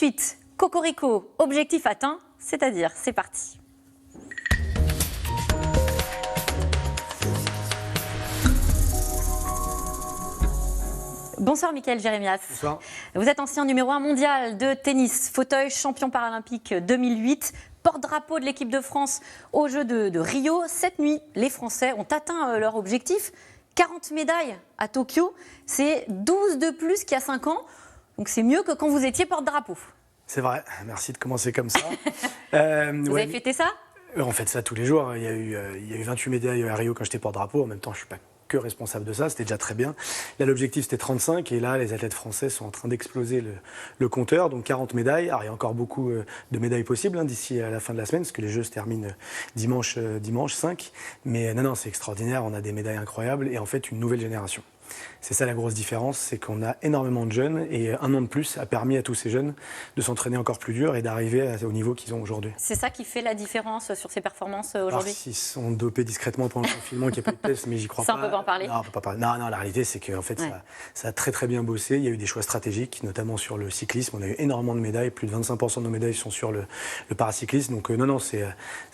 suite. Cocorico, objectif atteint, c'est-à-dire, c'est parti. Bonsoir Mickaël Jérémias. Bonsoir. Vous êtes ancien numéro 1 mondial de tennis, fauteuil, champion paralympique 2008, porte-drapeau de l'équipe de France aux Jeux de Rio. Cette nuit, les Français ont atteint leur objectif. 40 médailles à Tokyo, c'est 12 de plus qu'il y a 5 ans. Donc c'est mieux que quand vous étiez porte-drapeau. C'est vrai, merci de commencer comme ça. Vous avez fêté ça ? On fête ça tous les jours. Il y a eu 28 médailles à Rio quand j'étais porte-drapeau. En même temps, je ne suis pas que responsable de ça, c'était déjà très bien. Là, l'objectif, c'était 35, et là, les athlètes français sont en train d'exploser le compteur, donc 40 médailles. Alors, il y a encore beaucoup de médailles possibles d'ici à la fin de la semaine, parce que les Jeux se terminent dimanche 5. Mais non, c'est extraordinaire, on a des médailles incroyables, et en fait, une nouvelle génération. C'est ça la grosse différence, c'est qu'on a énormément de jeunes, et un an de plus a permis à tous ces jeunes de s'entraîner encore plus dur et d'arriver au niveau qu'ils ont aujourd'hui. C'est ça qui fait la différence sur ces performances aujourd'hui ? Alors, s'ils sont dopés discrètement pendant le confinement, qu'il n'y a pas de test, mais j'y crois ça, pas. Ça, on ne peut pas en parler ? Non, on peut pas parler. Non, la réalité, c'est qu'en fait, ça a très très bien bossé. Il y a eu des choix stratégiques, notamment sur le cyclisme. On a eu énormément de médailles, plus de 25% de nos médailles sont sur le paracyclisme. Donc non, c'est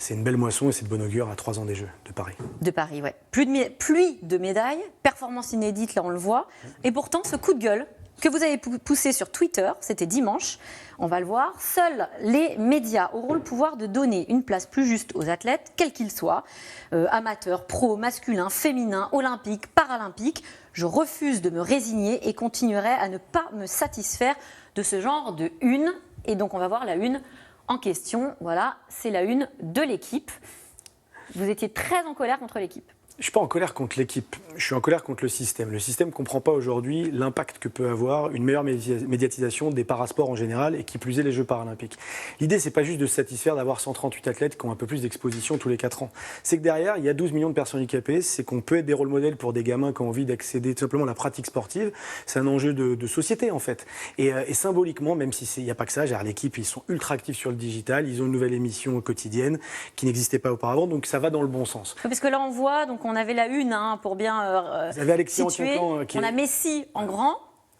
une belle moisson et c'est de bon augure à 3 ans des Jeux de Paris. De Paris, ouais. Pluie de médailles, performance inédite, là on le voit. Et pourtant, ce coup de gueule que vous avez poussé sur Twitter, c'était dimanche, on va le voir, seuls les médias auront le pouvoir de donner une place plus juste aux athlètes, quels qu'ils soient, amateurs, pros, masculins, féminins, olympiques, paralympiques. Je refuse de me résigner et continuerai à ne pas me satisfaire de ce genre de une. Et donc on va voir la une en question. Voilà, c'est la une de l'équipe. Vous étiez très en colère contre l'équipe. Je ne suis pas en colère contre l'équipe, je suis en colère contre le système. Le système ne comprend pas aujourd'hui l'impact que peut avoir une meilleure médiatisation des parasports en général et qui plus est les Jeux paralympiques. L'idée, ce n'est pas juste de se satisfaire d'avoir 138 athlètes qui ont un peu plus d'exposition tous les 4 ans. C'est que derrière, il y a 12 millions de personnes handicapées, c'est qu'on peut être des rôles modèles pour des gamins qui ont envie d'accéder tout simplement à la pratique sportive. C'est un enjeu de société en fait. Et symboliquement, même s'il n'y a pas que ça, l'équipe, ils sont ultra actifs sur le digital, ils ont une nouvelle émission quotidienne qui n'existait pas auparavant, donc ça va dans le bon sens. Parce que là, on voit... Donc on avait la une pour bien situer. On a Messi en grand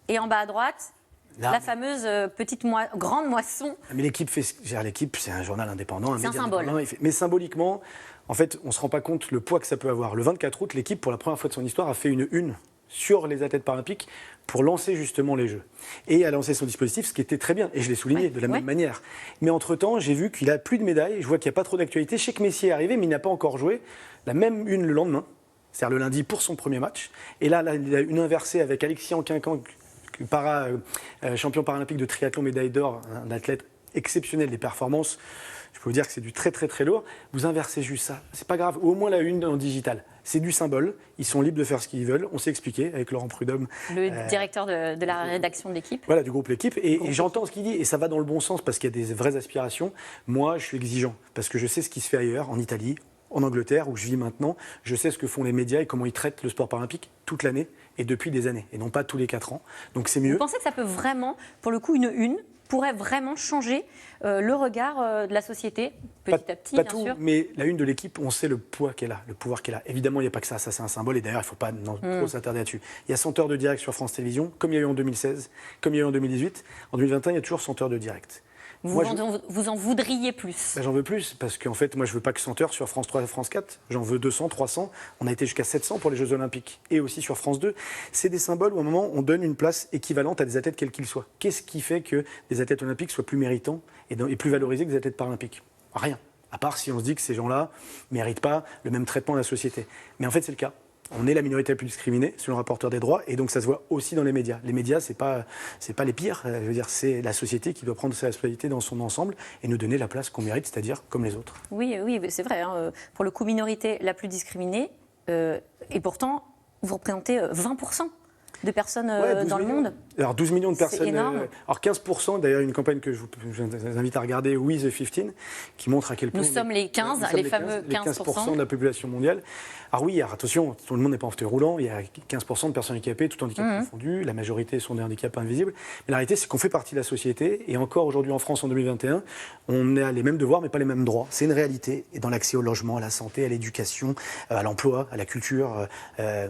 et en bas à droite, la fameuse grande moisson. Mais l'équipe, c'est un journal indépendant. C'est un symbole. Mais symboliquement, en fait, on ne se rend pas compte le poids que ça peut avoir. Le 24 août, l'équipe, pour la première fois de son histoire, a fait une sur les athlètes paralympiques pour lancer justement les Jeux. Et a lancé son dispositif, ce qui était très bien. Et je l'ai souligné de la même manière. Mais entre-temps, j'ai vu qu'il a plus de médailles. Je vois qu'il n'y a pas trop d'actualité. Je sais que Messi est arrivé, mais il n'a pas encore joué. La même une le lendemain, c'est-à-dire le lundi pour son premier match. Et là il a une inversée avec Alexis Anquincan, champion paralympique de triathlon, médaille d'or, un athlète exceptionnel des performances. Je peux vous dire que c'est du très très très lourd. Vous inversez juste ça, c'est pas grave. Au moins la une en digital. C'est du symbole. Ils sont libres de faire ce qu'ils veulent. On s'est expliqué avec Laurent Prudhomme. Le directeur de la rédaction de l'équipe. Voilà, du groupe L'équipe. Et j'entends ce qu'il dit. Et ça va dans le bon sens parce qu'il y a des vraies aspirations. Moi, je suis exigeant parce que je sais ce qui se fait ailleurs, en Italie, en Angleterre, où je vis maintenant. Je sais ce que font les médias et comment ils traitent le sport paralympique toute l'année et depuis des années. Et non pas tous les 4 ans. Donc c'est mieux. Vous pensez que ça peut vraiment, pour le coup, une pourrait vraiment changer le regard de la société, petit à petit, pas bien tout, sûr. Mais la une de l'équipe, on sait le poids qu'elle a, le pouvoir qu'elle a. Évidemment, il n'y a pas que ça c'est un symbole, et d'ailleurs, il ne faut pas trop s'attarder là-dessus. Il y a 100 heures de direct sur France Télévisions, comme il y a eu en 2016, comme il y a eu en 2018. En 2021, il y a toujours 100 heures de direct. Vous en voudriez plus? J'en veux plus, parce qu'en fait, moi, je ne veux pas que 100 heures sur France 3 et France 4. J'en veux 200, 300. On a été jusqu'à 700 pour les Jeux Olympiques. Et aussi sur France 2. C'est des symboles où, à un moment, on donne une place équivalente à des athlètes, quels qu'ils soient. Qu'est-ce qui fait que des athlètes olympiques soient plus méritants et plus valorisés que des athlètes paralympiques? Rien. À part si on se dit que ces gens-là ne méritent pas le même traitement de la société. Mais en fait, c'est le cas. On est la minorité la plus discriminée, selon le rapporteur des droits, et donc ça se voit aussi dans les médias. Les médias, c'est pas les pires. Je veux dire, c'est la société qui doit prendre sa responsabilité dans son ensemble et nous donner la place qu'on mérite, c'est-à-dire comme les autres. Oui, c'est vrai. Pour le coup, minorité la plus discriminée, et pourtant, vous représentez 20% de personnes dans le monde. Alors 12 millions de personnes. C'est énorme. Alors 15%, d'ailleurs, une campagne que je vous invite à regarder, We the 15, qui montre à quel point. Nous sommes les 15, les fameux 15%. De la population mondiale. Alors oui, attention, tout le monde n'est pas en fauteuil roulant, il y a 15% de personnes handicapées, tout handicap confondu, la majorité sont des handicaps invisibles. Mais la réalité, c'est qu'on fait partie de la société, et encore aujourd'hui en France en 2021, on a les mêmes devoirs, mais pas les mêmes droits. C'est une réalité, et dans l'accès au logement, à la santé, à l'éducation, à l'emploi, à la culture,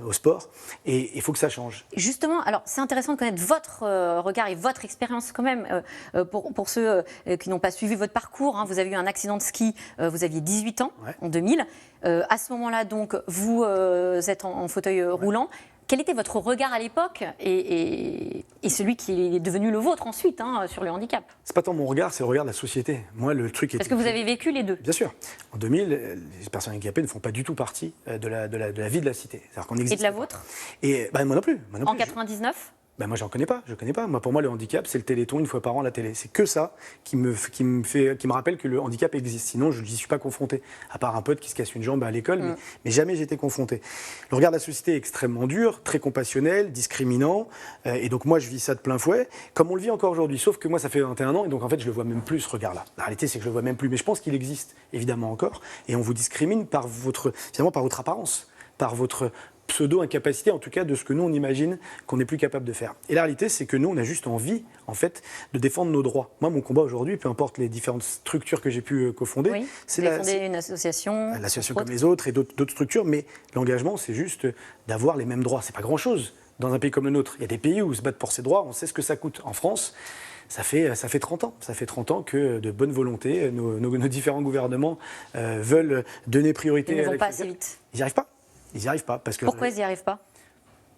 au sport, et il faut que ça change. Justement, alors c'est intéressant de connaître votre regard et votre expérience quand même pour ceux qui n'ont pas suivi votre parcours. Hein. Vous avez eu un accident de ski, vous aviez 18 ans en 2000. À ce moment-là, donc, vous êtes en fauteuil roulant. Quel était votre regard à l'époque et celui qui est devenu le vôtre ensuite sur le handicap? C'est pas tant mon regard, c'est le regard de la société. Moi, le truc. Parce que vous avez vécu les deux. Bien sûr. En 2000, les personnes handicapées ne font pas du tout partie de la vie de la cité. C'est-à-dire qu'on existe. Et de la vôtre? Et moi non plus. En 99? Moi, je connais pas. Moi, pour moi, le handicap, c'est le Téléthon une fois par an à la télé. C'est que ça qui me rappelle que le handicap existe. Sinon, je n'y suis pas confronté. À part un pote qui se casse une jambe à l'école, mais jamais j'étais confronté. Le regard de la société est extrêmement dur, très compassionnel, discriminant. Et donc, moi, je vis ça de plein fouet, comme on le vit encore aujourd'hui. Sauf que moi, ça fait 21 ans, et donc, en fait, je le vois même plus, ce regard-là. La réalité, c'est que je le vois même plus. Mais je pense qu'il existe, évidemment, encore. Et on vous discrimine par votre apparence, par votre pseudo-incapacité, en tout cas, de ce que nous, on imagine qu'on n'est plus capable de faire. Et la réalité, c'est que nous, on a juste envie, en fait, de défendre nos droits. Moi, mon combat aujourd'hui, peu importe les différentes structures que j'ai pu cofonder, c'est une association. L'association comme les autres et d'autres structures, mais l'engagement, c'est juste d'avoir les mêmes droits. C'est pas grand-chose dans un pays comme le nôtre. Il y a des pays où se battre pour ses droits, on sait ce que ça coûte. En France, ça fait 30 ans. Ça fait 30 ans que, de bonne volonté, nos différents gouvernements veulent donner priorité à Ils ne vont pas assez vite. Ils n'y arrivent pas. Ils n'y arrivent pas. Pourquoi ils n'y arrivent pas?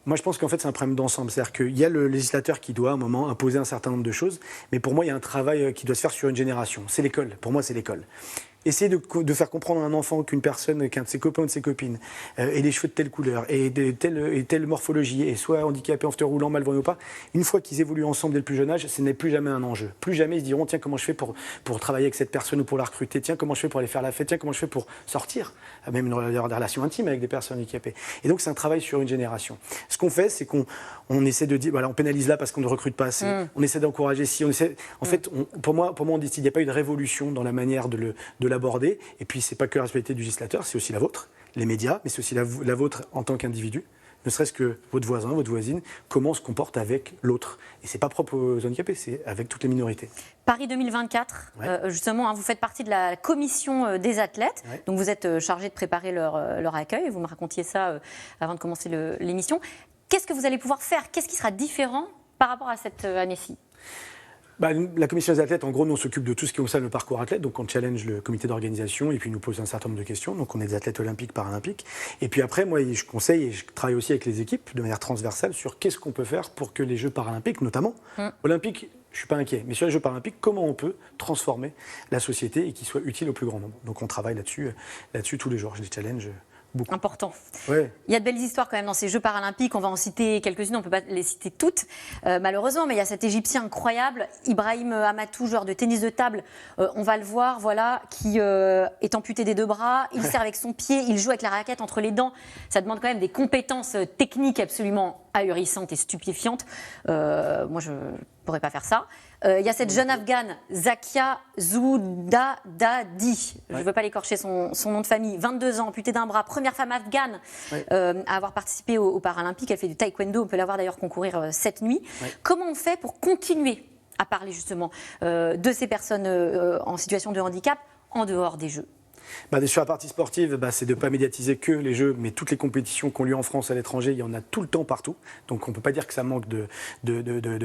Moi, je pense qu'en fait, c'est un problème d'ensemble. C'est-à-dire qu'il y a le législateur qui doit, à un moment, imposer un certain nombre de choses. Mais pour moi, il y a un travail qui doit se faire sur une génération. C'est l'école. Pour moi, c'est l'école. Essayer de faire comprendre à un enfant qu'un de ses copains ou de ses copines ait des cheveux de telle couleur et telle morphologie et soit handicapé en fauteuil roulant, malvoyant ou pas, une fois qu'ils évoluent ensemble dès le plus jeune âge, ce n'est plus jamais un enjeu. Plus jamais ils se diront tiens, comment je fais pour travailler avec cette personne ou pour la recruter, tiens, comment je fais pour aller faire la fête, tiens, comment je fais pour sortir, même une relation intime avec des personnes handicapées. Et donc c'est un travail sur une génération. Ce qu'on fait, c'est qu'on essaie de dire, voilà, on pénalise là parce qu'on ne recrute pas assez, on essaie d'encourager si, en fait, pour moi on dit il n'y a pas eu de révolution dans la manière de l'aborder. Et puis, c'est pas que la responsabilité du législateur, c'est aussi la vôtre, les médias, mais c'est aussi la vôtre en tant qu'individu. Ne serait-ce que votre voisin, votre voisine, comment on se comporte avec l'autre. Et c'est pas propre aux handicapés, c'est avec toutes les minorités. Paris 2024, justement, vous faites partie de la commission des athlètes. Donc, vous êtes chargé de préparer leur accueil. Vous me racontiez ça avant de commencer l'émission. Qu'est-ce que vous allez pouvoir faire? Qu'est-ce qui sera différent par rapport à cette année-ci? La commission des athlètes, en gros, nous on s'occupe de tout ce qui concerne le parcours athlète. Donc on challenge le comité d'organisation et puis il nous pose un certain nombre de questions. Donc on est des athlètes olympiques, paralympiques. Et puis après, moi, je conseille et je travaille aussi avec les équipes de manière transversale sur qu'est-ce qu'on peut faire pour que les Jeux paralympiques, notamment olympiques, je ne suis pas inquiet, mais sur les Jeux paralympiques, comment on peut transformer la société et qu'ils soient utiles au plus grand nombre. Donc on travaille là-dessus tous les jours. Je les challenge. Beaucoup. Important. Ouais. Il y a de belles histoires quand même dans ces Jeux paralympiques. On va en citer quelques-unes, on ne peut pas les citer toutes, malheureusement. Mais il y a cet Égyptien incroyable, Ibrahim Amatou, joueur de tennis de table. On va le voir, voilà, qui est amputé des deux bras. Il sert avec son pied, il joue avec la raquette entre les dents. Ça demande quand même des compétences techniques absolument ahurissantes et stupéfiantes. Moi, je ne pourrais pas faire ça. Il y a cette jeune Afghane, Zakia Zoudadadi, je ne veux pas l'écorcher son nom de famille, 22 ans, amputée d'un bras, première femme afghane à avoir participé aux Paralympiques. Elle fait du taekwondo, on peut la voir d'ailleurs concourir cette nuit. Comment on fait pour continuer à parler justement de ces personnes en situation de handicap en dehors des Jeux? Sur la partie sportive, c'est de ne pas médiatiser que les Jeux, mais toutes les compétitions qui ont lieu en France, à l'étranger, il y en a tout le temps, partout. Donc on ne peut pas dire que ça manque de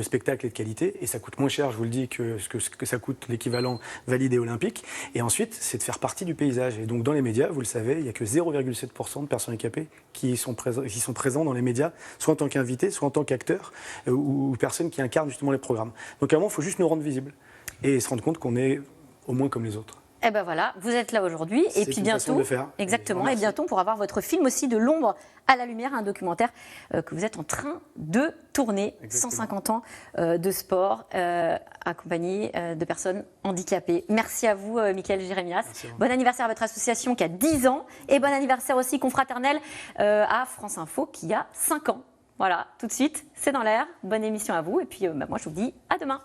spectacle et de qualité. Et ça coûte moins cher, je vous le dis, que ce que ça coûte l'équivalent validé olympique. Et ensuite, c'est de faire partie du paysage. Et donc dans les médias, vous le savez, il n'y a que 0,7% de personnes handicapées qui sont présents dans les médias, soit en tant qu'invités, soit en tant qu'acteurs, ou personnes qui incarnent justement les programmes. Donc à un moment, il faut juste nous rendre visibles et se rendre compte qu'on est au moins comme les autres. Eh ben voilà, vous êtes là aujourd'hui et puis bientôt, exactement, et bientôt on pourra voir votre film aussi de l'ombre à la lumière, un documentaire que vous êtes en train de tourner, exactement. 150 ans de sport accompagné de personnes handicapées. Merci à vous, Michael Jérémias. Bon anniversaire à votre association qui a 10 ans et bon anniversaire aussi confraternel à France Info qui a 5 ans. Voilà, tout de suite, c'est dans l'air. Bonne émission à vous et puis moi je vous dis à demain.